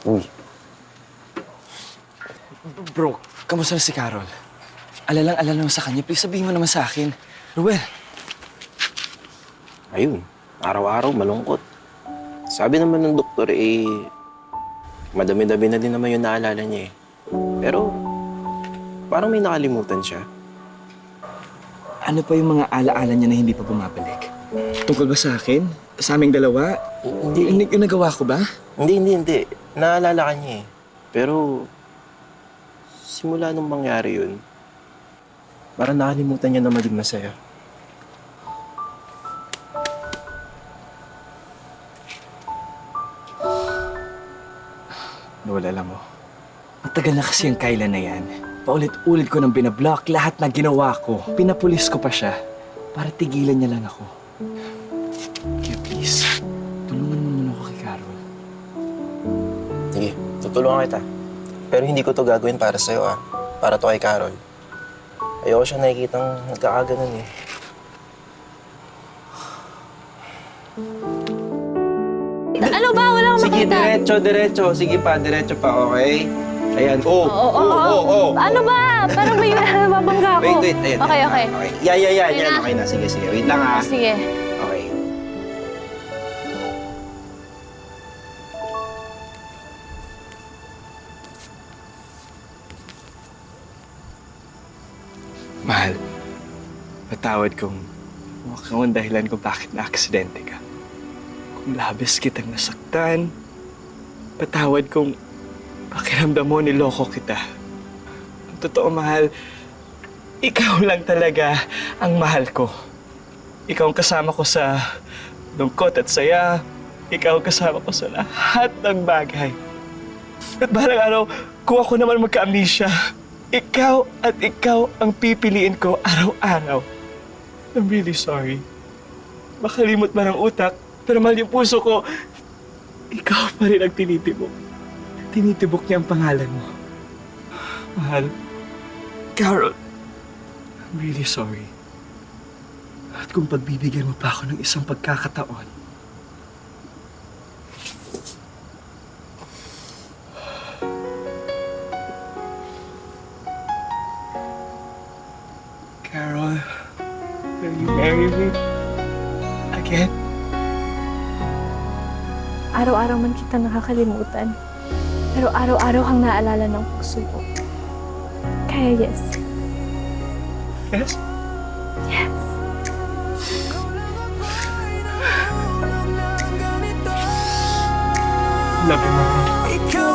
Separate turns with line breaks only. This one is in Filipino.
Uy,
Bro, kamusta na si Carol? Alalang-alala mo sa kanya. Please sabihin mo naman sa akin. Ruel,
ayun. Araw-araw malungkot. Sabi naman ng doktor, madami-dami na din naman yung naalala niya eh. Pero, parang may nakalimutan siya.
ano pa yung mga alaala niya na hindi pa bumabalik? Tungkol ba sa akin? Sa aming dalawa?
Hindi.
Yung nagawa ko ba?
Hindi. Naalala ka niya eh. Pero, simula nung mangyari yun, parang nakalimutan niya na maging masaya.
Noel, alam mo, matagal na kasi yung Kyla na yan. Paulit-ulit ko nang binablock lahat na ginawa ko. Pinapulis ko pa siya para tigilan niya lang ako. Kaya please, tulungan mo naman ako kay Carol.
Sige, tutulungan kita. Pero hindi ko to gagawin para sa'yo ah. Para to kay Carol. Ayoko siya nakikitang nagkakaganon eh.
Ano ba? Wala akong
Sige,
makita.
diretso. Sige pa, diretso pa, okay? Ayan,
Oo. Ano ba? Parang may nababangga ako.
Wait, ayan.
Okay.
Yan,
Okay
yan.
na.
Okay na, sige. Wait lang ah.
Sige.
Okay.
Mahal, patawad kung mukhang ang dahilan kung bakit na-aksidente ka. Kung labis kitang nasaktan, patawad kung pakiramdam mo niloko kita. Ang totoo, mahal, ikaw lang talaga ang mahal ko. Ikaw ang kasama ko sa lungkot at saya. Ikaw ang kasama ko sa lahat ng bagay. At balang araw, kung ako naman magka-amnesia, ikaw at ikaw ang pipiliin ko araw-araw. I'm really sorry. Makalimot man ang utak, pero mahal yung puso ko, ikaw pa rin ang tinitibok. Tinitibok niya ang pangalan mo. Mahal, Carol, I'm really sorry. At kung pagbibigyan mo pa ako ng isang pagkakataon, Carol, will you marry me again?
Araw-araw man kita nakakalimutan. Pero araw-araw kang naalala ng puso ko. Kaya yes.
Yes?
Yes.
Love you, Mama.
Ikaw